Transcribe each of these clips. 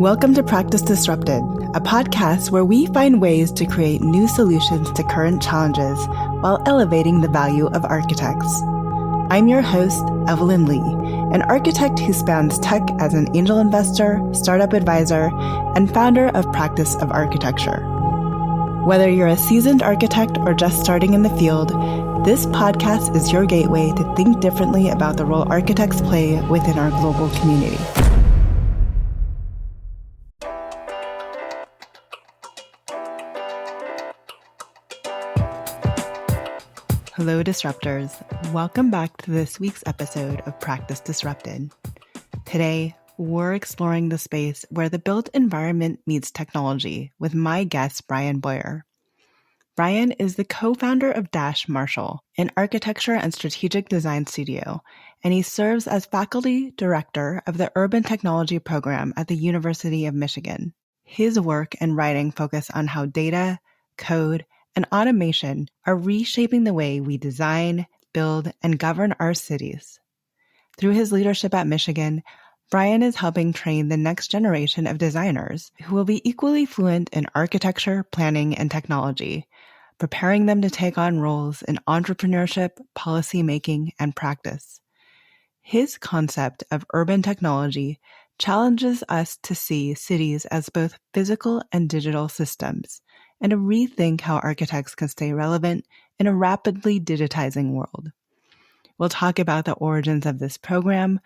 Welcome to Practice Disrupted, a podcast where we find ways to create new solutions to current challenges while elevating the value of architects. I'm your host, Evelyn Lee, an architect who spans tech as an angel investor, startup advisor, and founder of Practice of Architecture. Whether you're a seasoned architect or just starting in the field, this podcast is your gateway to think differently about the role architects play within our global community. Hello, Disruptors. Welcome back to this week's episode of Practice Disrupted. Today, we're exploring the space where the built environment meets technology with my guest, Bryan Boyer. Bryan is the co-founder of Dash Marshall, an architecture and strategic design studio, and he serves as faculty director of the Urban Technology program at the University of Michigan. His work and writing focus on how data, code, and automation are reshaping the way we design, build, and govern our cities. Through his leadership at Michigan, Bryan is helping train the next generation of designers who will be equally fluent in architecture, planning, and technology, preparing them to take on roles in entrepreneurship, policymaking, and practice. His concept of urban technology challenges us to see cities as both physical and digital systems, and to rethink how architects can stay relevant in a rapidly digitizing world. We'll talk about the origins of this program,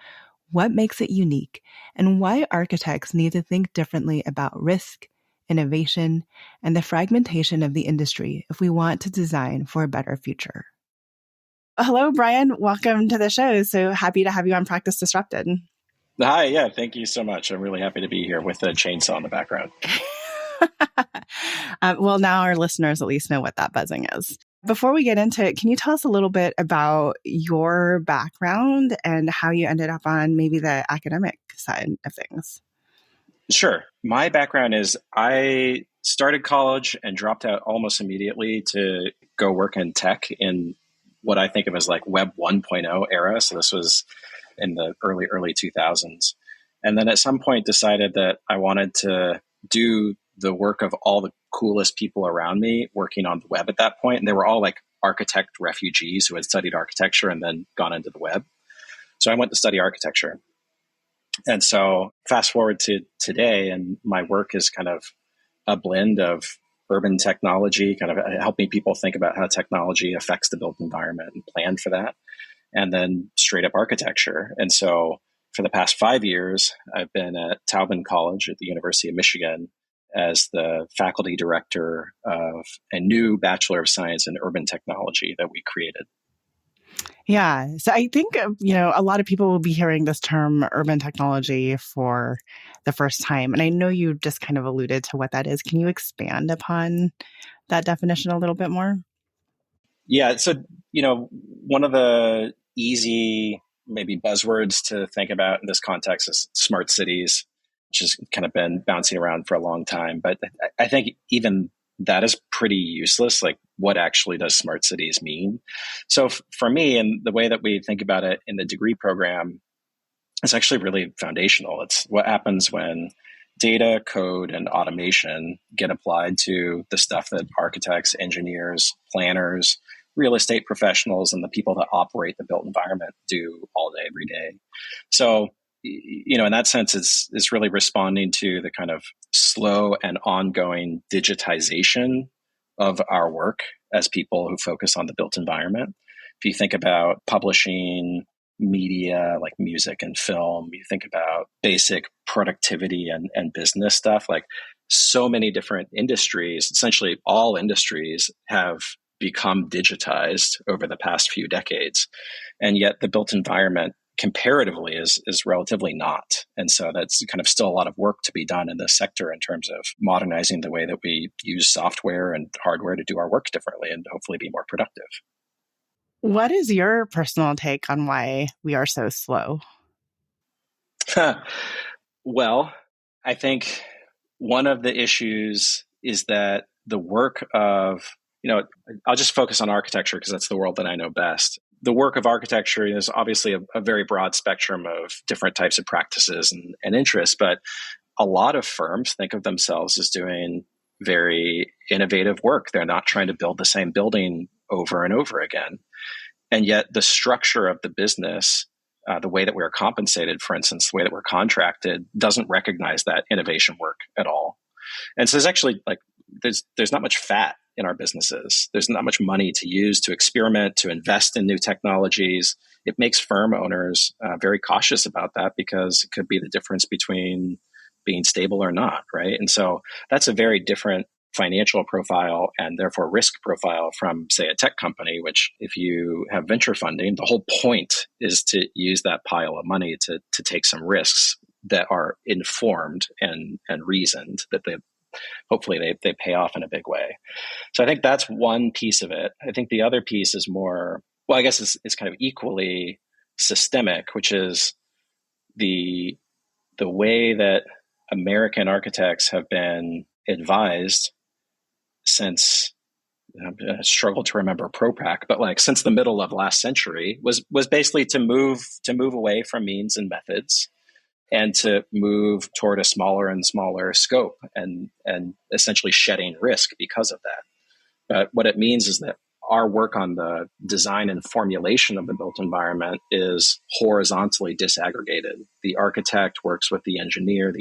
what makes it unique, and why architects need to think differently about risk, innovation, and the fragmentation of the industry if we want to design for a better future. Hello, Bryan. Welcome to the show. So happy to have you on Practice Disrupted. Hi, yeah, thank you so much. I'm really happy to be here with a chainsaw in the background. Well, now our listeners at least know what that buzzing is. Before we get into it, can you tell us a little bit about your background and how you ended up on maybe the academic side of things? Sure. My background is I started college and dropped out almost immediately to go work in tech in what I think of as like Web 1.0 era. So this was in the early 2000s. And then at some point decided that I wanted to do the work of all the coolest people around me working on the web at that point. And they were all like architect refugees who had studied architecture and then gone into the web. So I went to study architecture. And so fast forward to today, and my work is kind of a blend of urban technology, kind of helping people think about how technology affects the built environment and plan for that, and then straight up architecture. And so for the past 5 years, I've been at Taubman College at the University of Michigan as the faculty director of a new Bachelor of Science in Urban Technology that we created. Yeah. So I think, a lot of people will be hearing this term urban technology for the first time. And I know you just kind of alluded to what that is. Can you expand upon that definition a little bit more? Yeah. So, one of the easy maybe buzzwords to think about in this context is smart cities, which has kind of been bouncing around for a long time. But I think even that is pretty useless. Like, what actually does smart cities mean? So for me, and the way that we think about it in the degree program, it's actually really foundational. It's what happens when data, code, and automation get applied to the stuff that architects, engineers, planners, real estate professionals, and the people that operate the built environment do all day, every day. So, in that sense, it's really responding to the kind of slow and ongoing digitization of our work as people who focus on the built environment. If you think about publishing media like music and film, you think about basic productivity and business stuff, like so many different industries, essentially all industries have become digitized over the past few decades. And yet the built environment comparatively is relatively not. And so that's kind of still a lot of work to be done in this sector in terms of modernizing the way that we use software and hardware to do our work differently and hopefully be more productive. What is your personal take on why we are so slow? Well, I think one of the issues is that the work of, I'll just focus on architecture because that's the world that I know best. The work of architecture is obviously a very broad spectrum of different types of practices and interests, but a lot of firms think of themselves as doing very innovative work. They're not trying to build the same building over and over again. And yet the structure of the business, the way that we're compensated, for instance, the way that we're contracted, doesn't recognize that innovation work at all. And so there's actually there's not much fat in our businesses. There's not much money to use to experiment, to invest in new technologies. It makes firm owners very cautious about that because it could be the difference between being stable or not, right? And so that's a very different financial profile and therefore risk profile from, say, a tech company, which if you have venture funding, the whole point is to use that pile of money to take some risks that are informed and reasoned, that hopefully they pay off in a big way. So I think that's one piece of it. I think the other piece is more, well, I guess it's kind of equally systemic, which is the way that American architects have been advised since, I struggle to remember ProPac, but like since the middle of last century was basically to move away from means and methods and to move toward a smaller and smaller scope and essentially shedding risk because of that. But what it means is that our work on the design and formulation of the built environment is horizontally disaggregated. The architect works with the engineer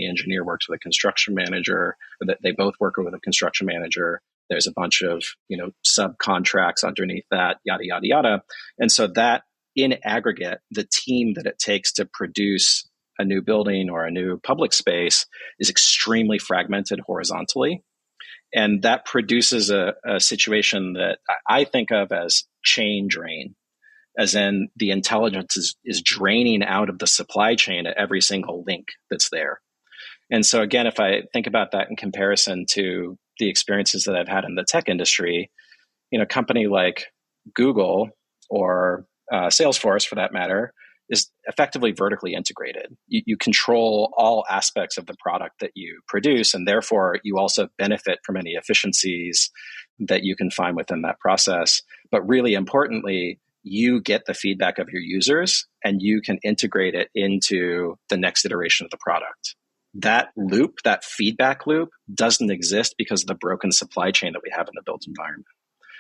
works with a construction manager, they both work with a construction manager. There's a bunch of, subcontracts underneath that, yada, yada, yada. And so that in aggregate, the team that it takes to produce a new building or a new public space is extremely fragmented horizontally. And that produces a situation that I think of as chain drain, as in the intelligence is draining out of the supply chain at every single link that's there. And so again, if I think about that in comparison to the experiences that I've had in the tech industry, a company like Google or Salesforce, for that matter, is effectively vertically integrated. You control all aspects of the product that you produce, and therefore you also benefit from any efficiencies that you can find within that process. But really importantly, you get the feedback of your users and you can integrate it into the next iteration of the product. That loop, that feedback loop, doesn't exist because of the broken supply chain that we have in the built environment.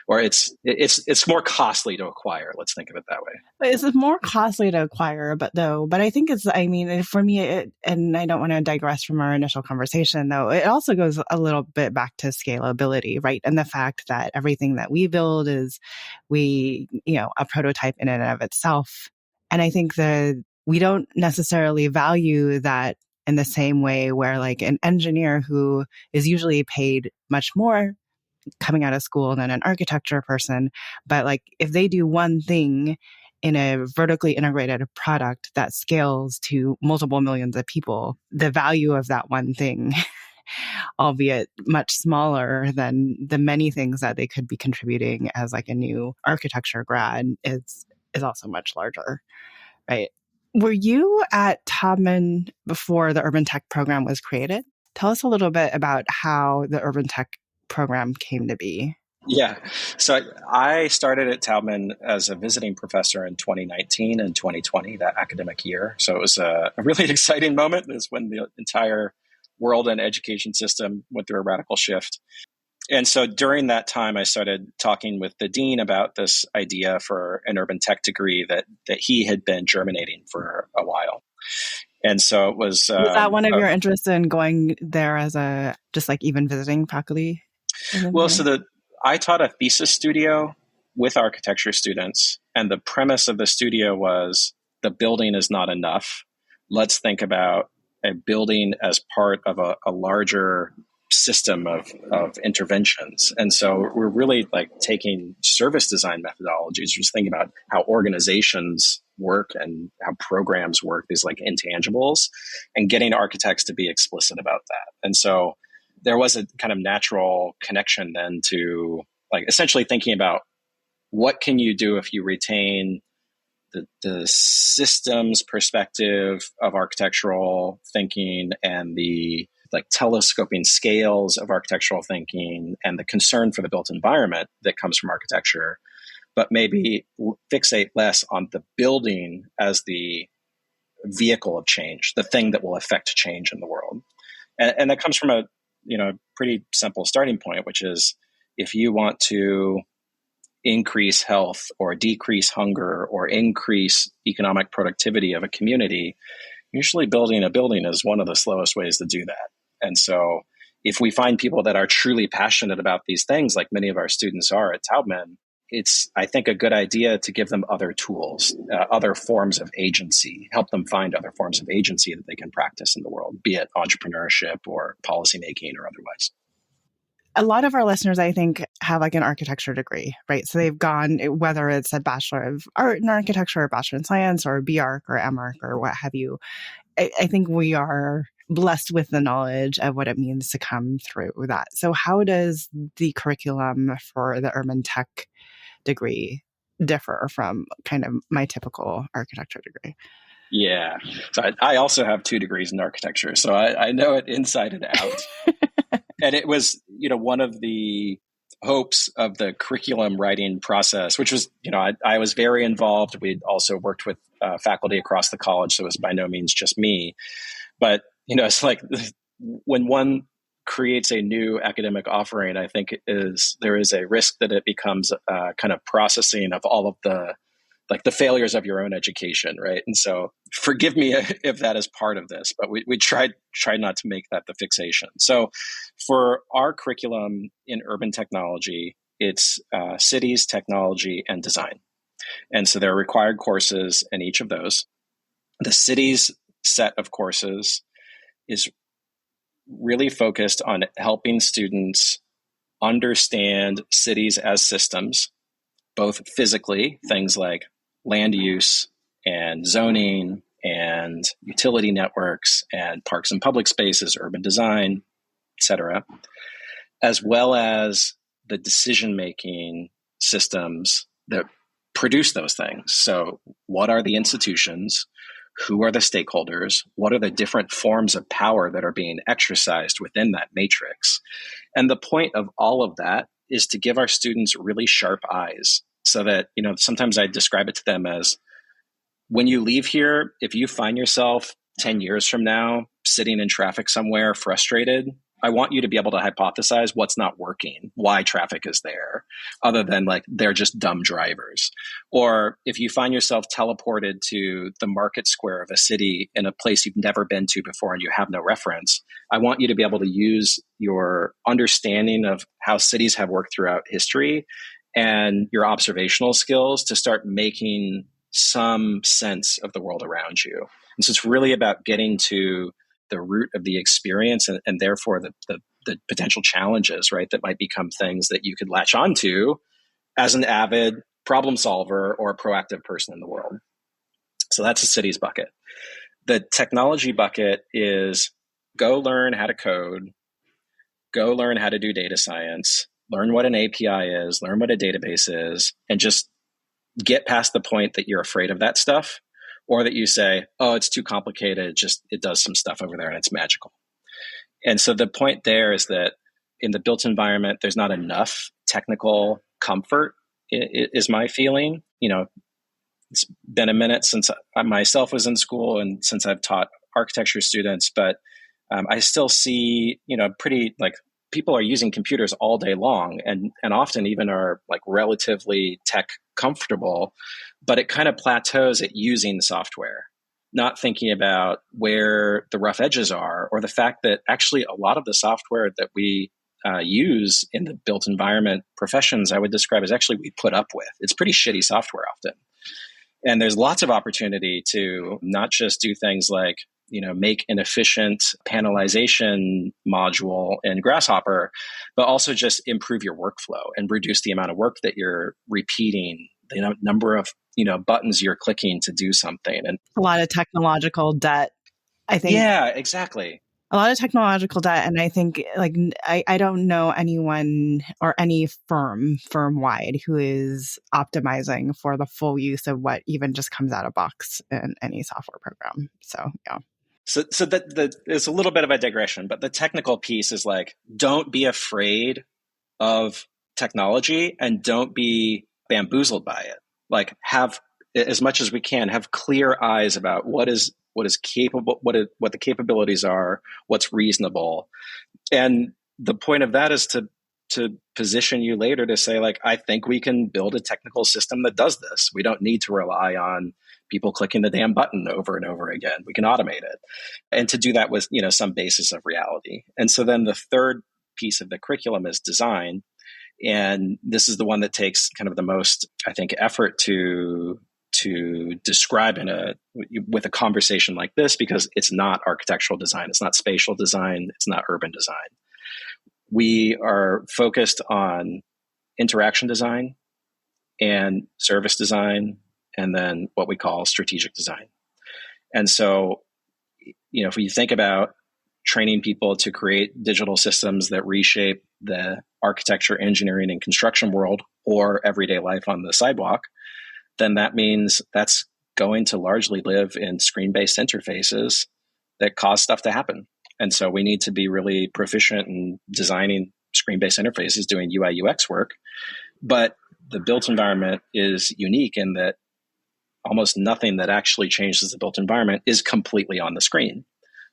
Or it's more costly to acquire. Let's think of it that way. It's more costly to acquire, but I think for me, and I don't want to digress from our initial conversation, though, it also goes a little bit back to scalability, right? And the fact that everything that we build is a prototype in and of itself. And I think that we don't necessarily value that in the same way where like an engineer who is usually paid much more coming out of school than an architecture person. But like if they do one thing in a vertically integrated product that scales to multiple millions of people, the value of that one thing, albeit much smaller than the many things that they could be contributing as like a new architecture grad, is also much larger, right? Were you at Taubman before the Urban Tech program was created? Tell us a little bit about how the Urban Tech program came to be. Yeah. So I started at Taubman as a visiting professor in 2019 and 2020, that academic year. So it was a really exciting moment. It was when the entire world and education system went through a radical shift. And so during that time, I started talking with the dean about this idea for an urban tech degree that he had been germinating for a while. And so it was... Was that one of your interests in going there as just like even visiting faculty? Well, I taught a thesis studio with architecture students, and the premise of the studio was the building is not enough. Let's think about a building as part of a larger system of interventions. And so we're really like taking service design methodologies, just thinking about how organizations work and how programs work, these like intangibles, and getting architects to be explicit about that. And so there was a kind of natural connection then to like essentially thinking about what can you do if you retain the systems perspective of architectural thinking and the like telescoping scales of architectural thinking and the concern for the built environment that comes from architecture, but maybe fixate less on the building as the vehicle of change, the thing that will affect change in the world. And that comes from a pretty simple starting point, which is if you want to increase health or decrease hunger or increase economic productivity of a community, usually building a building is one of the slowest ways to do that. And so if we find people that are truly passionate about these things, like many of our students are at Taubman, it's, I think, a good idea to give them other tools, other forms of agency, help them find other forms of agency that they can practice in the world, be it entrepreneurship or policymaking or otherwise. A lot of our listeners, I think, have like an architecture degree, right? So they've gone, whether it's a Bachelor of Art in Architecture or Bachelor in Science or a BArch or MArch or what have you. I think we are blessed with the knowledge of what it means to come through that. So how does the curriculum for the urban tech degree differ from kind of my typical architecture degree? Yeah. So I also have 2 degrees in architecture, so I know it inside and out. And it was, one of the hopes of the curriculum writing process, which was, I was very involved. We'd also worked with faculty across the college, so it was by no means just me. But, it's like when one creates a new academic offering, I think there is a risk that it becomes kind of processing of all of the failures of your own education, right? And so forgive me if that is part of this, but we tried not to make that the fixation. So for our curriculum in urban technology, it's cities, technology, and design. And so there are required courses in each of those. The cities set of courses is really focused on helping students understand cities as systems, both physically, things like land use and zoning and utility networks and parks and public spaces, urban design, et cetera, as well as the decision-making systems that produce those things. So what are the institutions? Who are the stakeholders? What are the different forms of power that are being exercised within that matrix? And the point of all of that is to give our students really sharp eyes so that, sometimes I describe it to them as when you leave here, if you find yourself 10 years from now sitting in traffic somewhere frustrated, I want you to be able to hypothesize what's not working, why traffic is there, other than like they're just dumb drivers. Or if you find yourself teleported to the market square of a city in a place you've never been to before and you have no reference, I want you to be able to use your understanding of how cities have worked throughout history and your observational skills to start making some sense of the world around you. And so it's really about getting to the root of the experience and therefore the potential challenges, right, that might become things that you could latch onto as an avid problem solver or a proactive person in the world. So that's the cities bucket. The technology bucket is go learn how to code, go learn how to do data science, learn what an API is, learn what a database is, and just get past the point that you're afraid of that stuff or that you say, oh, it's too complicated, it does some stuff over there and it's magical. And so the point there is that in the built environment, there's not enough technical comfort, is my feeling. It's been a minute since I myself was in school and since I've taught architecture students, but I still see, pretty like people are using computers all day long and often even are like relatively tech comfortable, but it kind of plateaus at using the software, not thinking about where the rough edges are or the fact that actually a lot of the software that we use in the built environment professions, I would describe as actually we put up with. It's pretty shitty software often. And there's lots of opportunity to not just do things like, make an efficient panelization module in Grasshopper, but also just improve your workflow and reduce the amount of work that you're repeating, the number of, buttons you're clicking to do something. And a lot of technological debt, I think. Yeah, exactly. A lot of technological debt. And I think I don't know anyone or any firm-wide who is optimizing for the full use of what even just comes out of box in any software program. So, yeah. So that it's a little bit of a digression, but the technical piece is like, don't be afraid of technology and don't be bamboozled by it. Like have as much as we can, have clear eyes about what is capable, what the capabilities are, what's reasonable. And the point of that is to position you later to say, like, I think we can build a technical system that does this. We don't need to rely on people clicking the damn button over and over again. We can automate it. And to do that with, some basis of reality. And so then the third piece of the curriculum is design. And this is the one that takes kind of the most, I think, effort to describe with a conversation like this, because it's not architectural design, it's not spatial design, it's not urban design. We are focused on interaction design and service design, and then what we call strategic design. And so, if you think about training people to create digital systems that reshape the architecture, engineering, and construction world, or everyday life on the sidewalk, then that means that's going to largely live in screen-based interfaces that cause stuff to happen. And so we need to be really proficient in designing screen-based interfaces, doing UI UX work. But the built environment is unique in that almost nothing that actually changes the built environment is completely on the screen.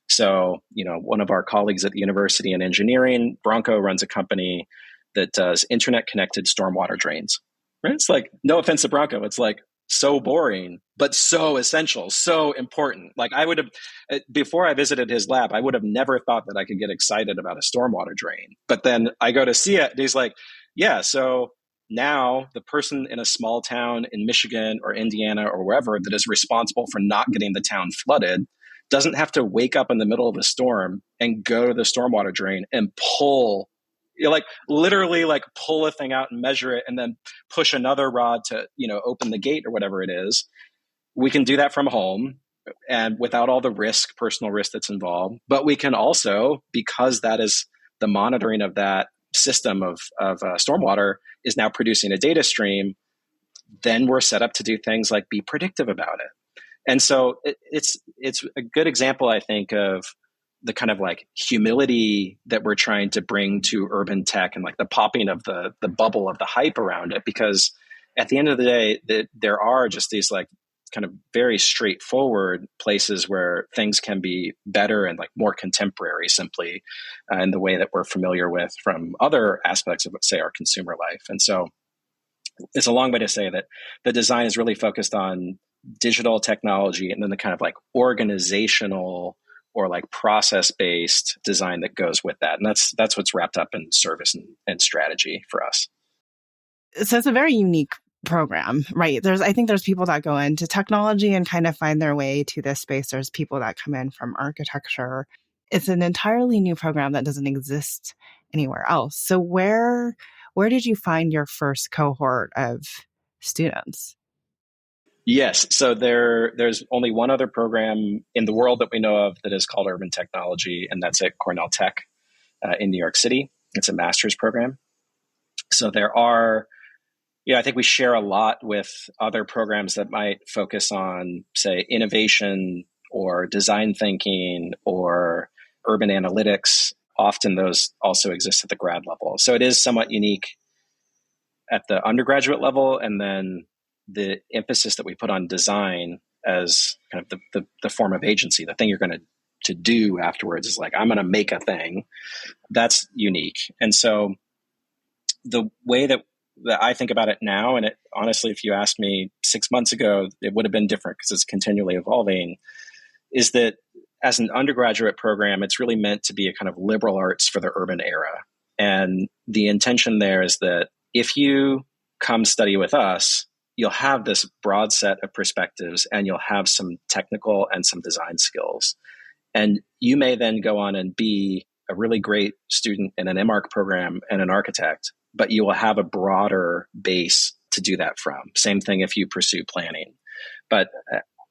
So, one of our colleagues at the university in engineering, Bronco, runs a company that does internet-connected stormwater drains. Right? It's like, no offense to Bronco, it's like so boring, but so essential, so important. Like, I would have, before I visited his lab, I would have never thought that I could get excited about a stormwater drain. But then I go to see it, and he's like, yeah, so now the person in a small town in Michigan or Indiana or wherever that is responsible for not getting the town flooded doesn't have to wake up in the middle of a storm and go to the stormwater drain and literally pull a thing out and measure it and then push another rod to, open the gate or whatever it is. We can do that from home and without all the personal risk that's involved. But we can also, because that is the monitoring of that system of stormwater is now producing a data stream, then we're set up to do things like be predictive about it. And so it's a good example, I think, of the kind of humility that we're trying to bring to urban tech and the popping of the bubble of the hype around it. Because at the end of the day, there are just these kind of very straightforward places where things can be better and more contemporary, simply in the way that we're familiar with from other aspects of, say, our consumer life. And so it's a long way to say that the design is really focused on digital technology and then the kind of organizational or process-based design that goes with that. And that's what's wrapped up in service and strategy for us. So it's a very unique program, right? I think there's people that go into technology and kind of find their way to this space. There's people that come in from architecture. It's an entirely new program that doesn't exist anywhere else. So where did you find your first cohort of students? Yes. So there's only one other program in the world that we know of that is called Urban Technology, and that's at Cornell Tech in New York City. It's a master's program. So there are, I think we share a lot with other programs that might focus on, say, innovation or design thinking or urban analytics. Often those also exist at the grad level. So it is somewhat unique at the undergraduate level, and then the emphasis that we put on design as kind of the form of agency, the thing you're going to do afterwards is I'm going to make a thing. That's unique. And so the way that I think about it now, and honestly, if you asked me 6 months ago, it would have been different because it's continually evolving, is that as an undergraduate program, it's really meant to be a kind of liberal arts for the urban era. And the intention there is that if you come study with us, you'll have this broad set of perspectives and you'll have some technical and some design skills. And you may then go on and be a really great student in an MArch program and an architect, but you will have a broader base to do that from. Same thing if you pursue planning. But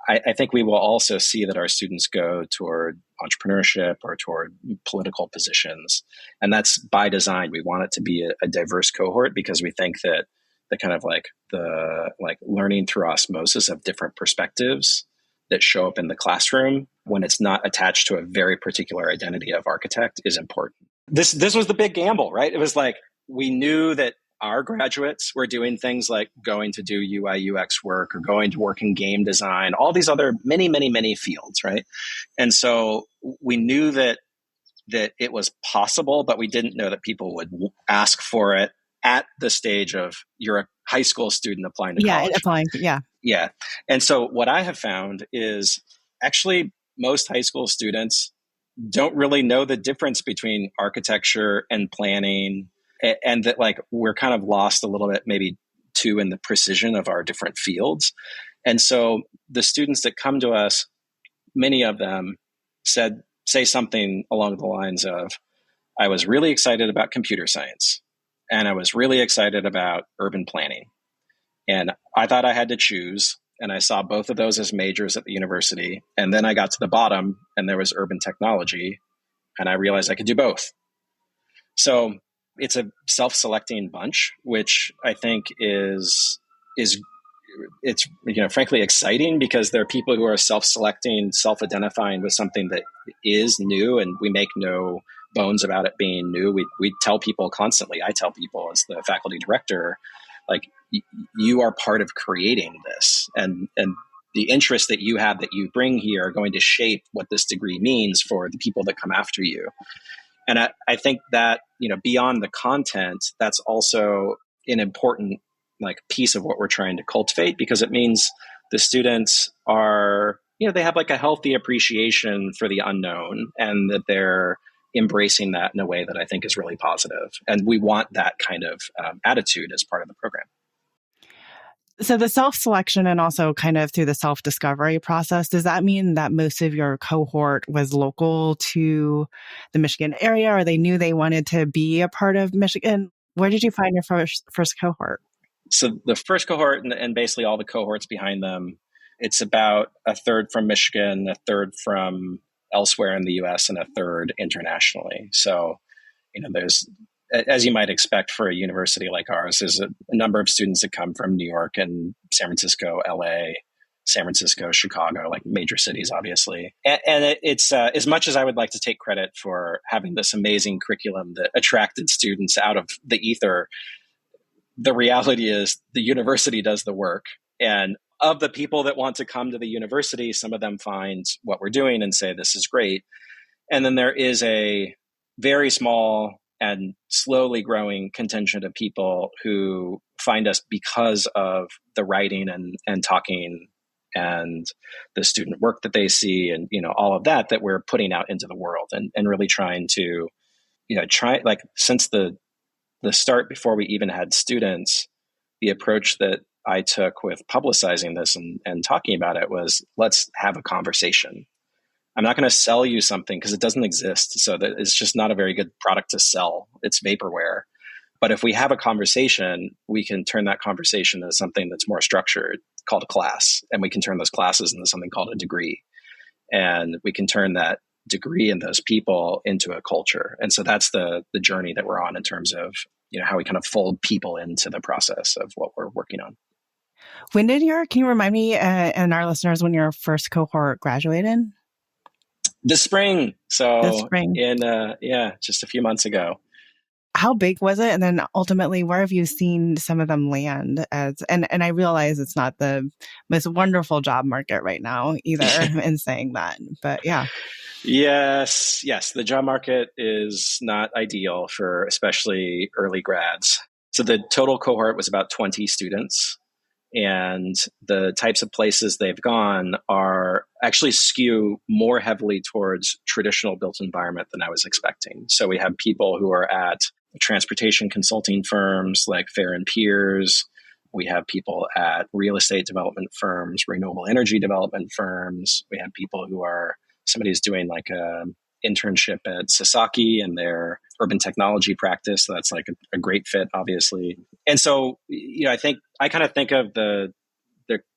I think we will also see that our students go toward entrepreneurship or toward political positions. And that's by design. We want it to be a diverse cohort because we think that the kind of the learning through osmosis of different perspectives that show up in the classroom when it's not attached to a very particular identity of architect is important. This was the big gamble, right? It was we knew that our graduates were doing things like going to do UI UX work or going to work in game design, all these other many fields, right? And so we knew that it was possible, but we didn't know that people would ask for it at the stage of you're a high school student applying to Yeah, college. applying. Yeah. Yeah. And so what I have found is actually most high school students don't really know the difference between architecture and planning, and that like we're kind of lost a little bit maybe too in the precision of our different fields. And so the students that come to us, many of them say something along the lines of, I was really excited about computer science and I was really excited about urban planning. And I thought I had to choose. And I saw both of those as majors at the university. And then I got to the bottom and there was urban technology. And I realized I could do both. So it's a self-selecting bunch, which I think is it's frankly exciting because there are people who are self-selecting, self-identifying with something that is new, and we make no bones about it being new. We tell people constantly. I tell people as the faculty director, like you are part of creating this, and the interests that you have that you bring here are going to shape what this degree means for the people that come after you. And I think that, beyond the content, that's also an important like piece of what we're trying to cultivate, because it means the students are, they have like a healthy appreciation for the unknown, and that they're embracing that in a way that I think is really positive. And we want that kind of attitude as part of the program. So the self-selection and also kind of through the self-discovery process, does that mean that most of your cohort was local to the Michigan area, or they knew they wanted to be a part of Michigan? Where did you find your first cohort? So the first cohort and basically all the cohorts behind them, it's about a third from Michigan, a third from elsewhere in the US, and a third internationally. So, there's, as you might expect for a university like ours, there's a number of students that come from New York and San Francisco, LA, San Francisco, Chicago, like major cities, obviously. And it's as much as I would like to take credit for having this amazing curriculum that attracted students out of the ether, the reality is the university does the work. And of the people that want to come to the university, some of them find what we're doing and say, this is great. And then there is a very small and slowly growing contingent of people who find us because of the writing and talking and the student work that they see, and all of that we're putting out into the world, and really trying to try, like, since the start, before we even had students, the approach that I took with publicizing this and talking about it was, let's have a conversation. I'm not going to sell you something because it doesn't exist. So that it's just not a very good product to sell. It's vaporware. But if we have a conversation, we can turn that conversation into something that's more structured, called a class. And we can turn those classes into something called a degree. And we can turn that degree and those people into a culture. And so that's the journey that we're on in terms of how we kind of fold people into the process of what we're working on. Can you remind me and our listeners when your first cohort graduated? This spring. So this spring. Just a few months ago. How big was it? And then ultimately, where have you seen some of them land as, and I realize it's not the most wonderful job market right now either in saying that, but yeah. Yes. The job market is not ideal for especially early grads. So the total cohort was about 20 students, and the types of places they've gone are actually skew more heavily towards traditional built environment than I was expecting. So we have people who are at transportation consulting firms like Fair and Peers. We have people at real estate development firms, renewable energy development firms. We have people who are, somebody's doing like a internship at Sasaki and their urban technology practice. So that's like a great fit, obviously. And so, I think I kind of think of the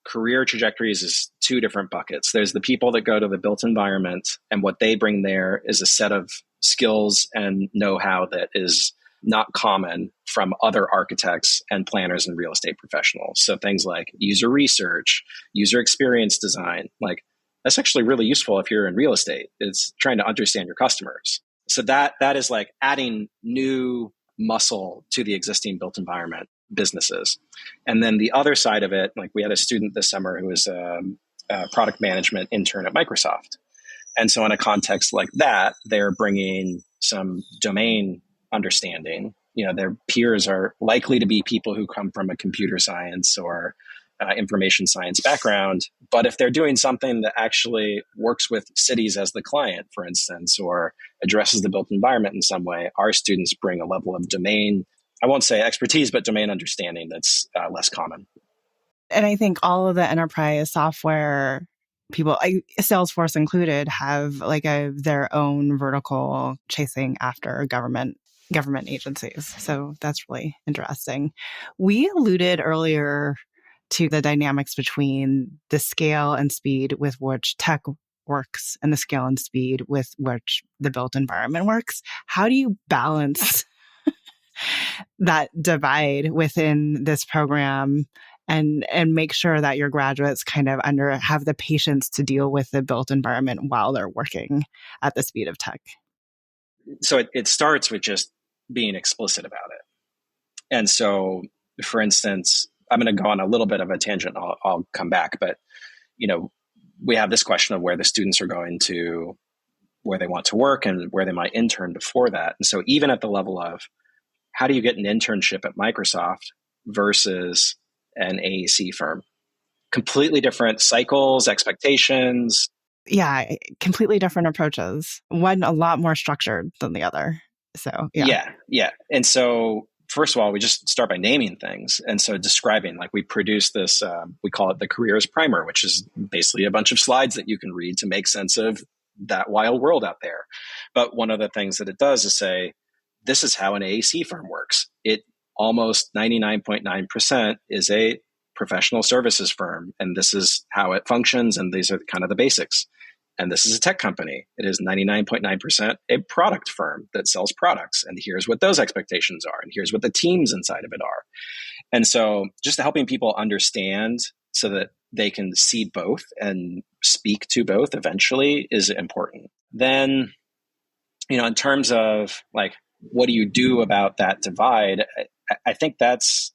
career trajectories as two different buckets. There's the people that go to the built environment, and what they bring there is a set of skills and know-how that is not common from other architects and planners and real estate professionals. So things like user research, user experience design, like that's actually really useful if you're in real estate. It's trying to understand your customers. So that is like adding new muscle to the existing built environment businesses. And then the other side of it, like we had a student this summer who was a product management intern at Microsoft. And so in a context like that, they're bringing some domain understanding. Their peers are likely to be people who come from a computer science or information science background. But if they're doing something that actually works with cities as the client, for instance, or addresses the built environment in some way, our students bring a level of domain, I won't say expertise, but domain understanding that's less common. And I think all of the enterprise software people, Salesforce included, have like their own vertical chasing after government agencies. So that's really interesting. We alluded earlier to the dynamics between the scale and speed with which tech works and the scale and speed with which the built environment works. How do you balance that divide within this program and make sure that your graduates kind of have the patience to deal with the built environment while they're working at the speed of tech? So it starts with just being explicit about it. And so, for instance, I'm going to go on a little bit of a tangent. I'll come back, but we have this question of where the students are going to, where they want to work and where they might intern before that. And so even at the level of how do you get an internship at Microsoft versus an AEC firm? Completely different cycles, expectations. Yeah, completely different approaches. One a lot more structured than the other. So, yeah. And so, first of all, we just start by naming things. And so describing, like we produce this, we call it the careers primer, which is basically a bunch of slides that you can read to make sense of that wild world out there. But one of the things that it does is say, this is how an AEC firm works. It almost 99.9% is a professional services firm, and this is how it functions, and these are kind of the basics. And this is a tech company. It is 99.9% a product firm that sells products, and here's what those expectations are, and here's what the teams inside of it are. And so just helping people understand so that they can see both and speak to both eventually is important. Then, in terms of like, what do you do about that divide? I think that's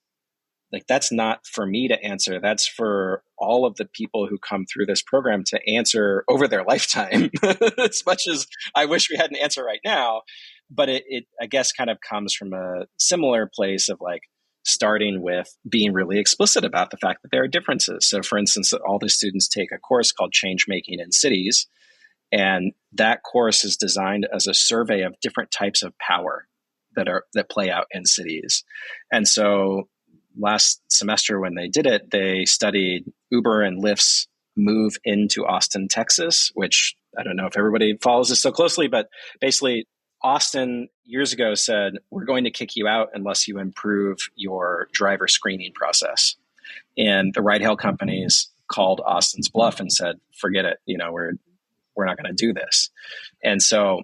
not for me to answer. That's for all of the people who come through this program to answer over their lifetime, as much as I wish we had an answer right now. But it I guess, kind of comes from a similar place of like starting with being really explicit about the fact that there are differences. So for instance, all the students take a course called Change Making in Cities. And that course is designed as a survey of different types of power that play out in cities. And so last semester when they did it, they studied Uber and Lyft's move into Austin, Texas, which I don't know if everybody follows this so closely, but basically Austin years ago said, we're going to kick you out unless you improve your driver screening process. And the ride-hail companies called Austin's bluff and said, forget it, we're not going to do this. And so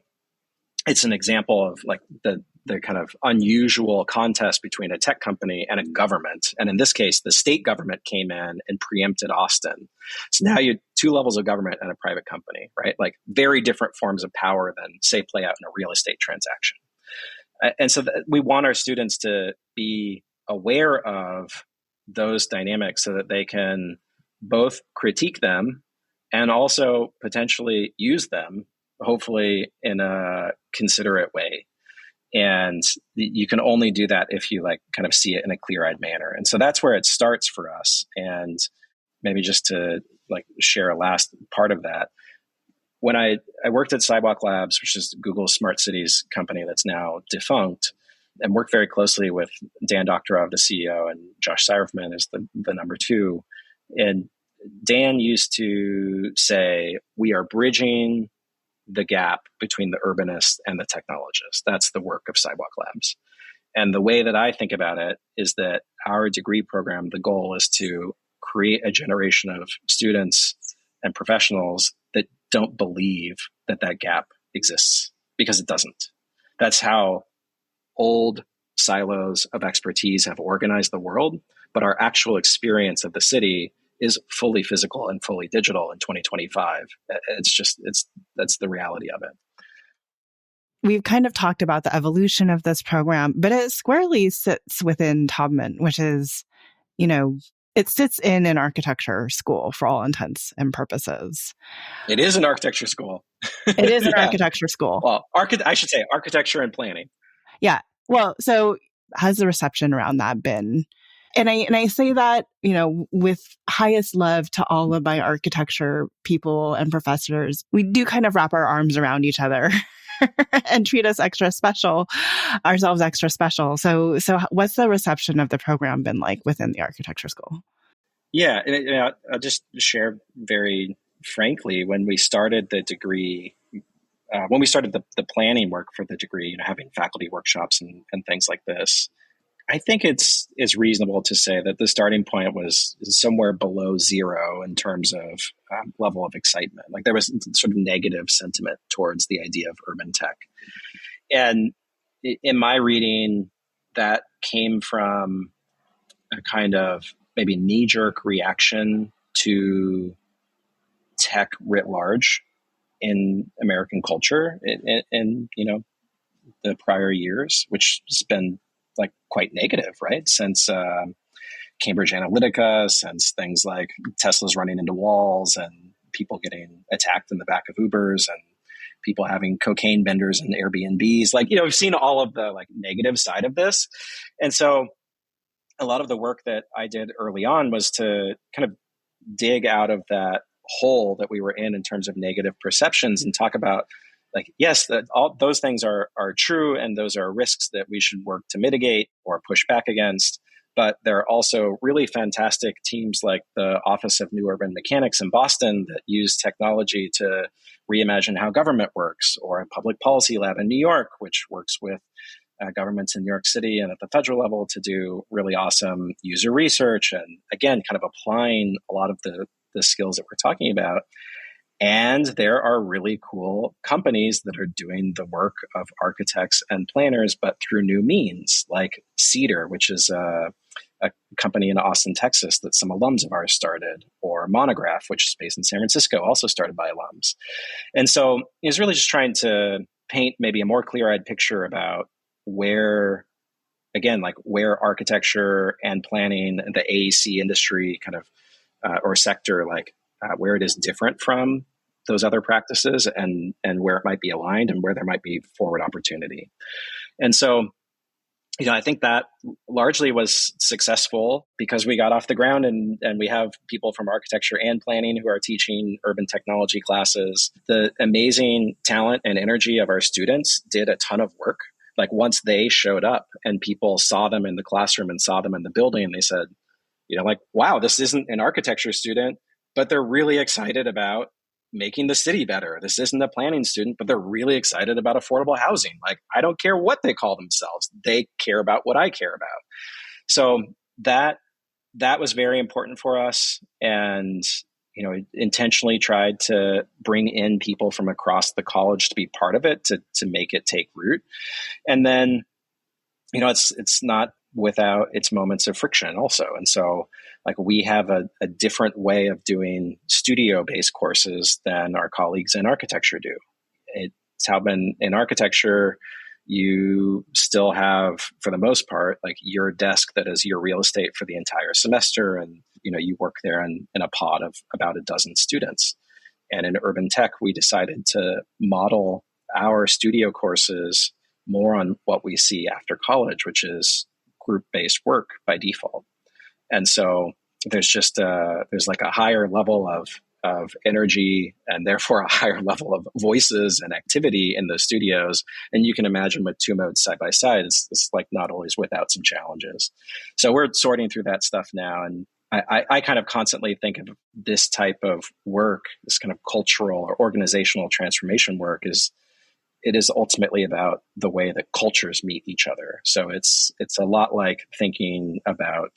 it's an example of like the kind of unusual contest between a tech company and a government. And in this case, the state government came in and preempted Austin. So now you have two levels of government and a private company, right? Like very different forms of power than, say, play out in a real estate transaction. And so we want our students to be aware of those dynamics so that they can both critique them and also potentially use them, hopefully in a considerate way. And you can only do that if you like kind of see it in a clear-eyed manner. And so that's where it starts for us. And maybe just to like share a last part of that, when I worked at Sidewalk Labs, which is Google's smart cities company that's now defunct, and worked very closely with Dan Doktorov, the CEO, and Josh Seifman is the number two. And Dan used to say, we are bridging the gap between the urbanist and the technologist. That's the work of Sidewalk Labs. And the way that I think about it is that our degree program, the goal is to create a generation of students and professionals that don't believe that that gap exists, because it doesn't. That's how old silos of expertise have organized the world. But our actual experience of the city is fully physical and fully digital in 2025. That's the reality of it. we've kind of talked about the evolution of this program, but it squarely sits within Taubman, which is, it sits in an architecture school for all intents and purposes. It is an architecture school. It is an Yeah. architecture school. Well, I should say architecture and planning. Yeah. Well, so has the reception around that been? And I say that, with highest love to all of my architecture people and professors. We do kind of wrap our arms around each other and treat us ourselves extra special. So what's the reception of the program been like within the architecture school? Yeah, and I'll just share very frankly, when we started the degree, when we started the planning work for the degree, having faculty workshops and things like this, I think it's reasonable to say that the starting point was somewhere below zero in terms of level of excitement. Like there was sort of negative sentiment towards the idea of urban tech. And in my reading, that came from a kind of maybe knee-jerk reaction to tech writ large in American culture in the prior years, which has been like quite negative, right? Since Cambridge Analytica, since things like Tesla's running into walls and people getting attacked in the back of Ubers and people having cocaine vendors and Airbnbs. Like, we've seen all of the like negative side of this. And so a lot of the work that I did early on was to kind of dig out of that hole that we were in terms of negative perceptions and talk about like, yes, that all those things are true, and those are risks that we should work to mitigate or push back against. But there are also really fantastic teams like the Office of New Urban Mechanics in Boston that use technology to reimagine how government works, or a public policy lab in New York, which works with governments in New York City and at the federal level to do really awesome user research. And again, kind of applying a lot of the skills that we're talking about. And there are really cool companies that are doing the work of architects and planners, but through new means, like Cedar, which is a company in Austin, Texas, that some alums of ours started, or Monograph, which is based in San Francisco, also started by alums. And so it's really just trying to paint maybe a more clear-eyed picture about where architecture and planning and the AEC industry kind of, or sector, where it is different from those other practices, and where it might be aligned and where there might be forward opportunity. And so, I think that largely was successful because we got off the ground and we have people from architecture and planning who are teaching urban technology classes. The amazing talent and energy of our students did a ton of work. Like once they showed up and people saw them in the classroom and saw them in the building, they said, wow, this isn't an architecture student, but they're really excited about making the city better. This isn't a planning student, but they're really excited about affordable housing. Like, I don't care what they call themselves. They care about what I care about. So that was very important for us. And, intentionally tried to bring in people from across the college to be part of it, to make it take root. And then, it's not without its moments of friction also. And so we have a different way of doing studio-based courses than our colleagues in architecture do. It's how in architecture, you still have, for the most part, your desk that is your real estate for the entire semester. And, you work there in a pod of about a dozen students. And in urban tech, we decided to model our studio courses more on what we see after college, which is group-based work by default. And so there's just there's a higher level of energy, and therefore a higher level of voices and activity in the studios. And you can imagine with two modes side by side, it's not always without some challenges. So we're sorting through that stuff now. And I kind of constantly think of this type of work, this kind of cultural or organizational transformation work, it is ultimately about the way that cultures meet each other. So it's a lot like thinking about,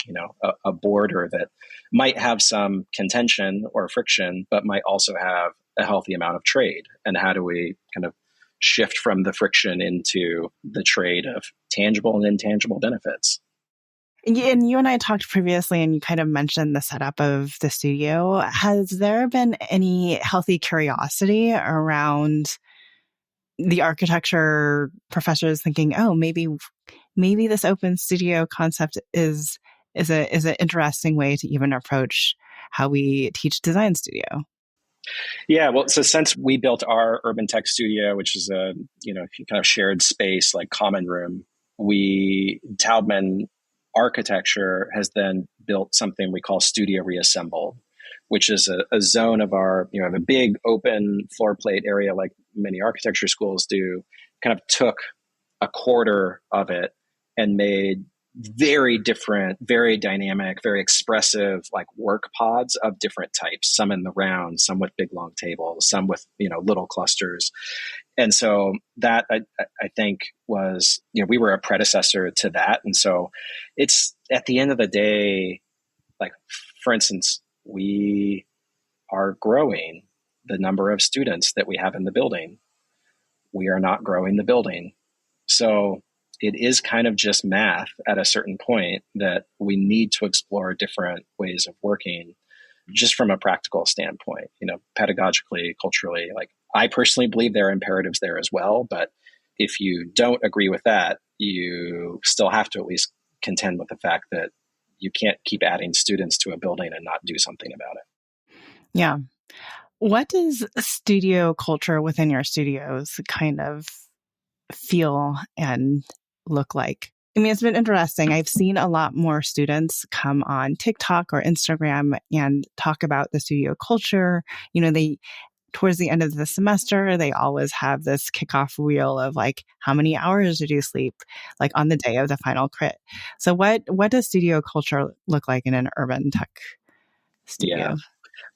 a border that might have some contention or friction, but might also have a healthy amount of trade. And how do we kind of shift from the friction into the trade of tangible and intangible benefits? And you and I talked previously, and you kind of mentioned the setup of the studio. Has there been any healthy curiosity around the architecture professor is thinking, oh, maybe this open studio concept is an interesting way to even approach how we teach design studio. Yeah, well, so since we built our urban tech studio, which is a kind of shared space like common room, we Taubman Architecture has then built something we call Studio Reassemble, which is a zone of our a big open floor plate area like many architecture schools do. Kind of took a quarter of it and made very different, very dynamic, very expressive like work pods of different types, some in the round, some with big long tables, some with little clusters. And so that I think was we were a predecessor to that. And so it's at the end of the day, like for instance, we are growing the number of students that we have in the building. We are not growing the building. So it is kind of just math at a certain point that we need to explore different ways of working just from a practical standpoint, pedagogically, culturally. Like I personally believe there are imperatives there as well. But if you don't agree with that, you still have to at least contend with the fact that you can't keep adding students to a building and not do something about it. Yeah. What does studio culture within your studios kind of feel and look like? I mean, it's been interesting. I've seen a lot more students come on TikTok or Instagram and talk about the studio culture. They towards the end of the semester, they always have this kickoff reel of like, how many hours did you sleep? Like on the day of the final crit. So what does studio culture look like in an urban tech studio? Yeah.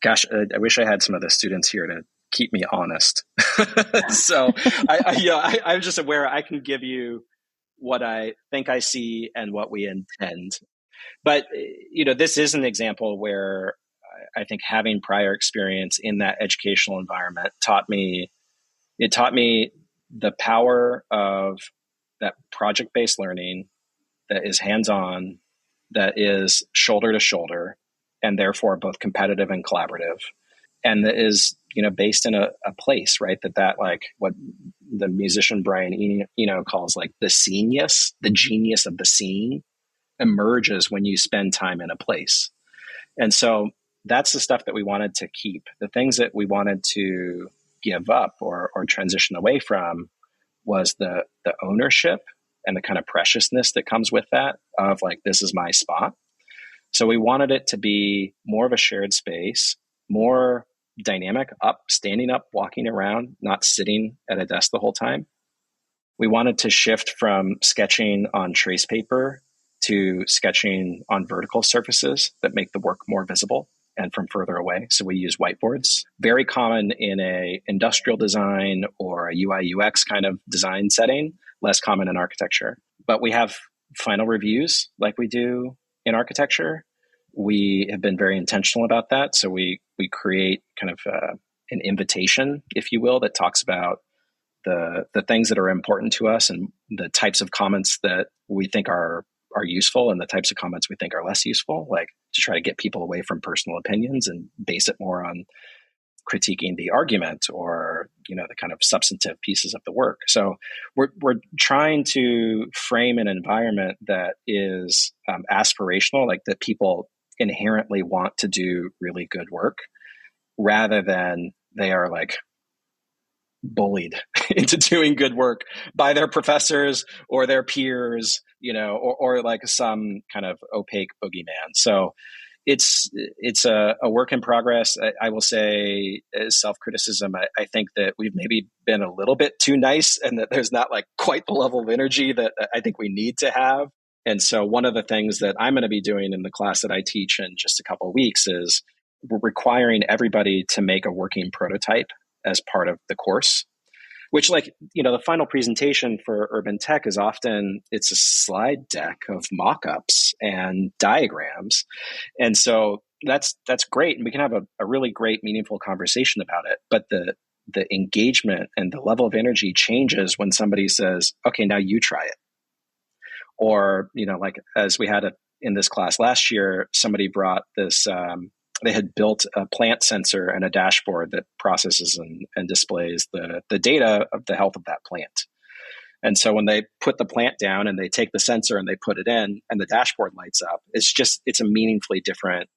Gosh, I wish I had some of the students here to keep me honest. So I'm just aware I can give you what I think I see and what we intend. But, this is an example where I think having prior experience in that educational environment taught me the power of that project-based learning that is hands-on, that is shoulder to shoulder, and therefore both competitive and collaborative, and that is based in a place, right, that like what the musician Bryan calls like the scenius, the genius of the scene emerges when you spend time in a place. And so that's the stuff that we wanted to keep. The things that we wanted to give up or transition away from was the ownership and the kind of preciousness that comes with that of like, this is my spot. So we wanted it to be more of a shared space, more dynamic, standing up, walking around, not sitting at a desk the whole time. We wanted to shift from sketching on trace paper to sketching on vertical surfaces that make the work more visible and from further away. So we use whiteboards, very common in a industrial design or a UI UX kind of design setting, less common in architecture. But we have final reviews like we do in architecture. We have been very intentional about that. So we create kind of an invitation, if you will, that talks about the things that are important to us and the types of comments that we think are useful and the types of comments we think are less useful, like to try to get people away from personal opinions and base it more on critiquing the argument or the kind of substantive pieces of the work. So we're trying to frame an environment that is aspirational, like that people inherently want to do really good work, rather than they are like bullied into doing good work by their professors or their peers, or like some kind of opaque boogeyman. So it's a work in progress. I will say, as self-criticism, I think that we've maybe been a little bit too nice and that there's not like quite the level of energy that I think we need to have. And so one of the things that I'm going to be doing in the class that I teach in just a couple of weeks is we're requiring everybody to make a working prototype as part of the course, which the final presentation for urban tech is often, it's a slide deck of mock-ups and diagrams. And so that's great. And we can have a really great, meaningful conversation about it. But the engagement and the level of energy changes when somebody says, okay, now you try it. Or, like as we had in this class last year, somebody brought this they had built a plant sensor and a dashboard that processes and displays the data of the health of that plant. And so when they put the plant down and they take the sensor and they put it in and the dashboard lights up, it's a meaningfully different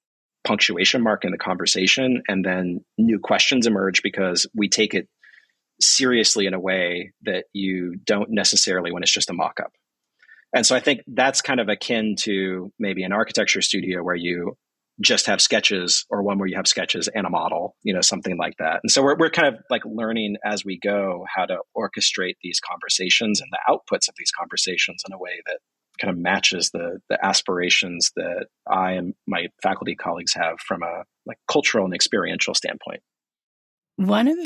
punctuation mark in the conversation. And then new questions emerge because we take it seriously in a way that you don't necessarily when it's just a mock-up. And so I think that's kind of akin to maybe an architecture studio where you just have sketches, or one where you have sketches and a model, something like that. And so we're kind of like learning as we go how to orchestrate these conversations and the outputs of these conversations in a way that kind of matches the aspirations that I and my faculty colleagues have from a like cultural and experiential standpoint. One of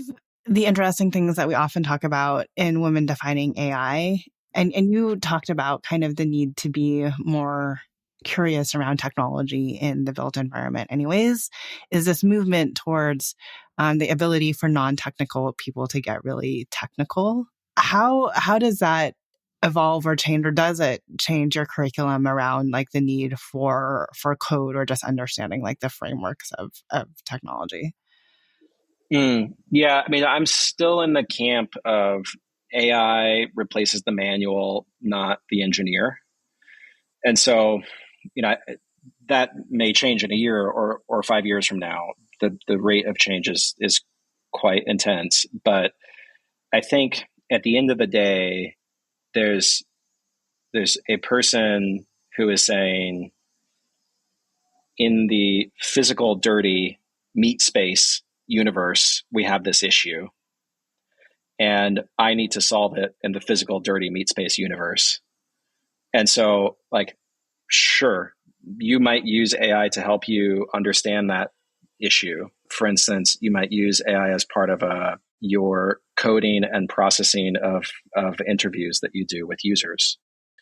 the interesting things that we often talk about in Women Defining AI, and you talked about kind of the need to be more curious around technology in the built environment anyways, is this movement towards the ability for non-technical people to get really technical. How does that evolve or change, or does it change your curriculum around like the need for code or just understanding like the frameworks of technology? Yeah, I mean, I'm still in the camp of AI replaces the manual, not the engineer. And so, that may change in a year or 5 years from now. The rate of change is quite intense. But I think at the end of the day, there's a person who is saying, in the physical, dirty meat space universe, we have this issue. And I need to solve it in the physical, dirty meat space universe. And so, like, sure, you might use AI to help you understand that issue. For instance, you might use AI as part of your coding and processing of interviews that you do with users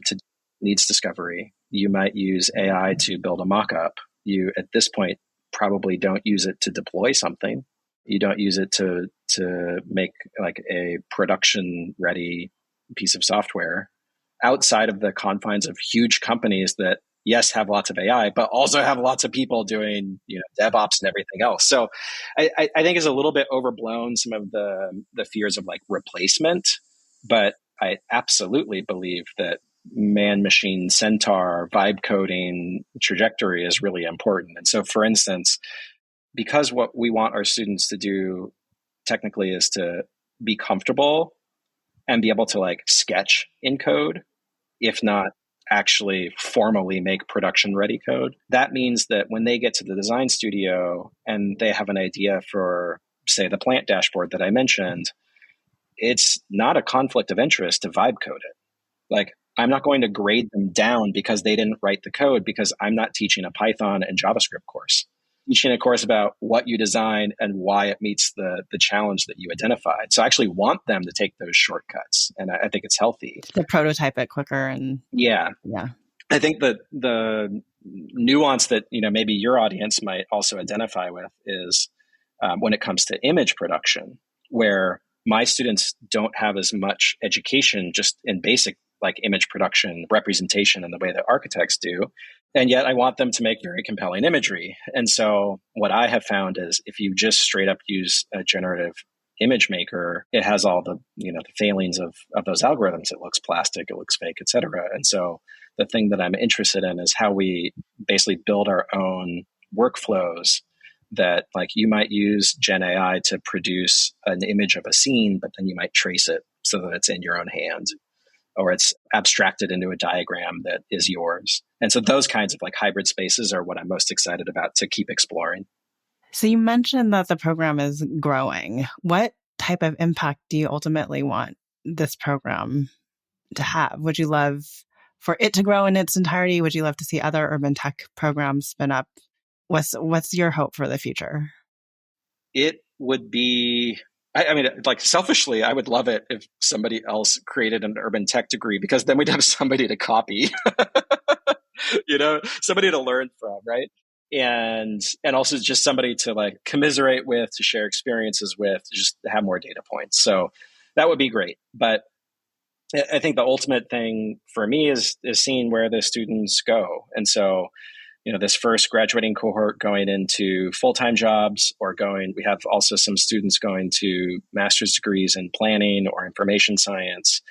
to needs discovery. You might use AI to build a mock-up. You, at this point, probably don't use it to deploy something. You don't use it to make like a production ready piece of software outside of the confines of huge companies that, yes, have lots of AI, but also have lots of people doing, DevOps and everything else. So I think it's a little bit overblown, some of the fears of like replacement, but I absolutely believe that man-machine centaur vibe coding trajectory is really important. And so, for instance, because what we want our students to do technically is to be comfortable and be able to like sketch in code, if not actually formally make production ready code. That means that when they get to the design studio and they have an idea for, say, the plant dashboard that I mentioned, it's not a conflict of interest to vibe code it. Like, I'm not going to grade them down because they didn't write the code, because I'm not teaching a Python and JavaScript course. I'm teaching a course about what you design and why it meets the challenge that you identified. So I actually want them to take those shortcuts. And I think it's healthy. To prototype it quicker. And yeah. I think that the nuance that, maybe your audience might also identify with is when it comes to image production, where my students don't have as much education just in basic like image production representation in the way that architects do. And yet I want them to make very compelling imagery. And so what I have found is if you just straight up use a generative image maker, it has all the, the failings of those algorithms. It looks plastic, it looks fake, et cetera. And so the thing that I'm interested in is how we basically build our own workflows that, like, you might use Gen AI to produce an image of a scene, but then you might trace it so that it's in your own hand, or it's abstracted into a diagram that is yours. And so those kinds of like hybrid spaces are what I'm most excited about to keep exploring. So you mentioned that the program is growing. What type of impact do you ultimately want this program to have? Would you love for it to grow in its entirety? Would you love to see other urban tech programs spin up? What's your hope for the future? It would be, I mean, like, selfishly, I would love it if somebody else created an urban tech degree, because then we'd have somebody to copy, somebody to learn from, right? And also just somebody to like commiserate with, to share experiences with, to just have more data points. So that would be great. But I think the ultimate thing for me is seeing where the students go. And so, this first graduating cohort going into full-time jobs we have also some students going to master's degrees in planning or information science,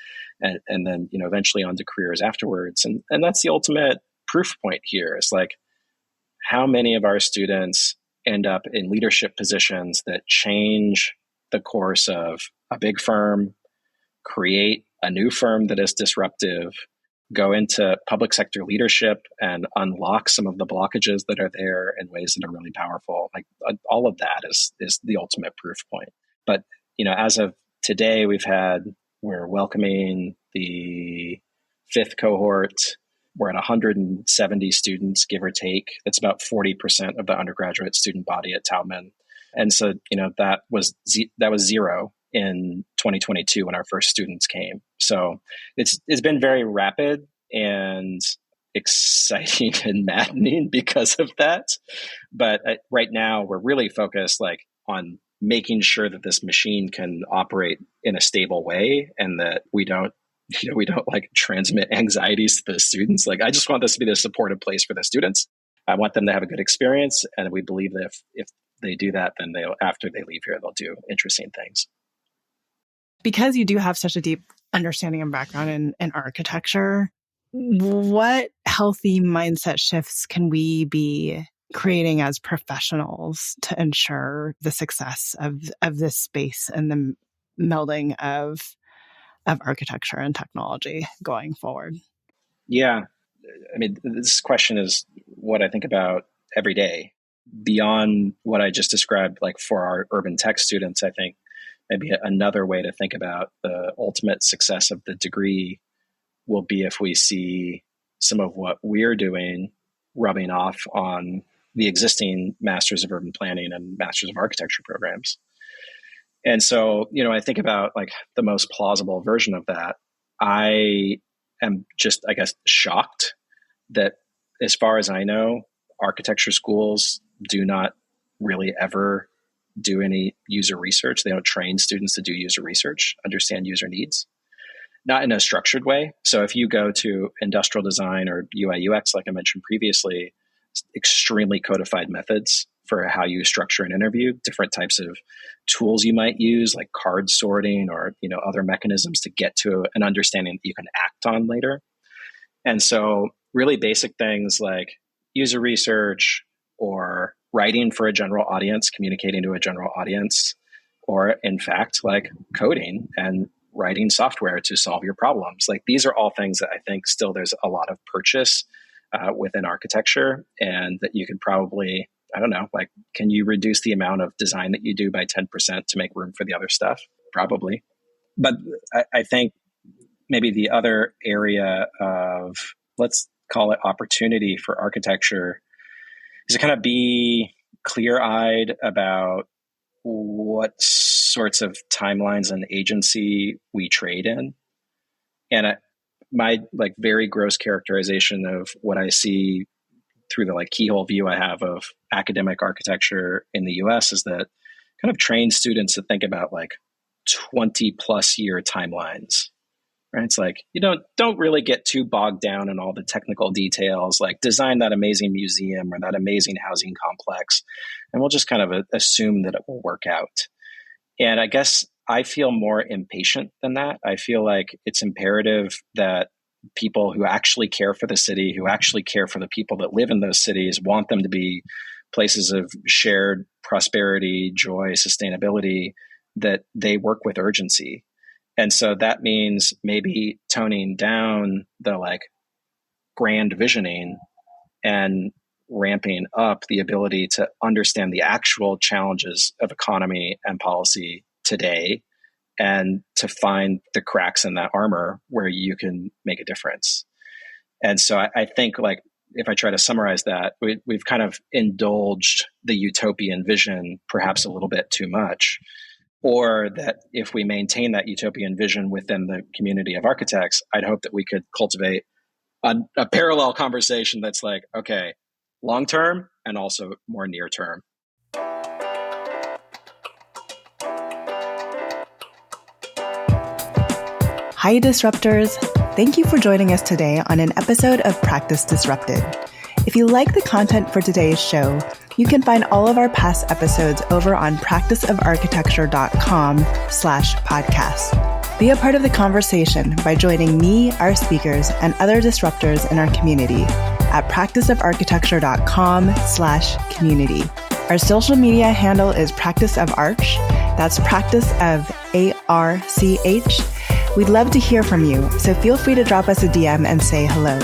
and then, eventually on to careers afterwards. And that's the ultimate proof point here. It's like, how many of our students end up in leadership positions that change the course of a big firm, create a new firm that is disruptive, go into public sector leadership and unlock some of the blockages that are there in ways that are really powerful. Like, all of that is the ultimate proof point. But, as of today, we're welcoming the 5th cohort. We're at 170 students, give or take. That's about 40% of the undergraduate student body at Taubman. And so, that was zero in 2022 when our first students came. So it's been very rapid and exciting and maddening because of that. But right now we're really focused on making sure that this machine can operate in a stable way, and that we don't transmit anxieties to the students. I just want this to be the supportive place for the students. I want them to have a good experience. And we believe that if they do that, then after they leave here, they'll do interesting things. Because you do have such a deep understanding and background in architecture, what healthy mindset shifts can we be creating as professionals to ensure the success of this space and the melding of architecture and technology going forward? Yeah. I mean, this question is what I think about every day. Beyond what I just described, for our urban tech students, I think maybe another way to think about the ultimate success of the degree will be if we see some of what we're doing rubbing off on the existing Masters of Urban Planning and Masters of Architecture programs. And so, I think about the most plausible version of that. I am just, I guess, shocked that, as far as I know, architecture schools do not really ever do any user research. They don't train students to do user research, understand user needs, not in a structured way. So if you go to industrial design or UI UX, like I mentioned previously, extremely codified methods for how you structure an interview, different types of tools you might use, like card sorting or other mechanisms to get to an understanding that you can act on later. And so really basic things like user research or writing for a general audience, communicating to a general audience, or in fact, coding and writing software to solve your problems. These are all things that I think still there's a lot of purchase within architecture, and that you could probably, I don't know, can you reduce the amount of design that you do by 10% to make room for the other stuff? Probably. But I think maybe the other area of, let's call it opportunity for architecture, is to kind of be clear-eyed about what sorts of timelines and agency we trade in. And my very gross characterization of what I see through the keyhole view I have of academic architecture in the US is that kind of train students to think about 20 plus year timelines. Right? It's you don't really get too bogged down in all the technical details, design that amazing museum or that amazing housing complex, and we'll just kind of assume that it will work out. And I guess I feel more impatient than that. I feel it's imperative that people who actually care for the city, who actually care for the people that live in those cities, want them to be places of shared prosperity, joy, sustainability, that they work with urgency. And so that means maybe toning down the grand visioning and ramping up the ability to understand the actual challenges of economy and policy today, and to find the cracks in that armor where you can make a difference. And so I think if I try to summarize that, we've kind of indulged the utopian vision perhaps a little bit too much. Or that if we maintain that utopian vision within the community of architects, I'd hope that we could cultivate a parallel conversation that's okay, long term and also more near term. Hi, Disruptors. Thank you for joining us today on an episode of Practice Disrupted. If you like the content for today's show, you can find all of our past episodes over on practiceofarchitecture.com/podcast. Be a part of the conversation by joining me, our speakers, and other disruptors in our community at practiceofarchitecture.com/community. Our social media handle is Practice of Arch. That's Practice of ARCH. We'd love to hear from you, so feel free to drop us a DM and say hello.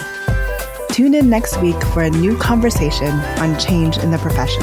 Tune in next week for a new conversation on change in the profession.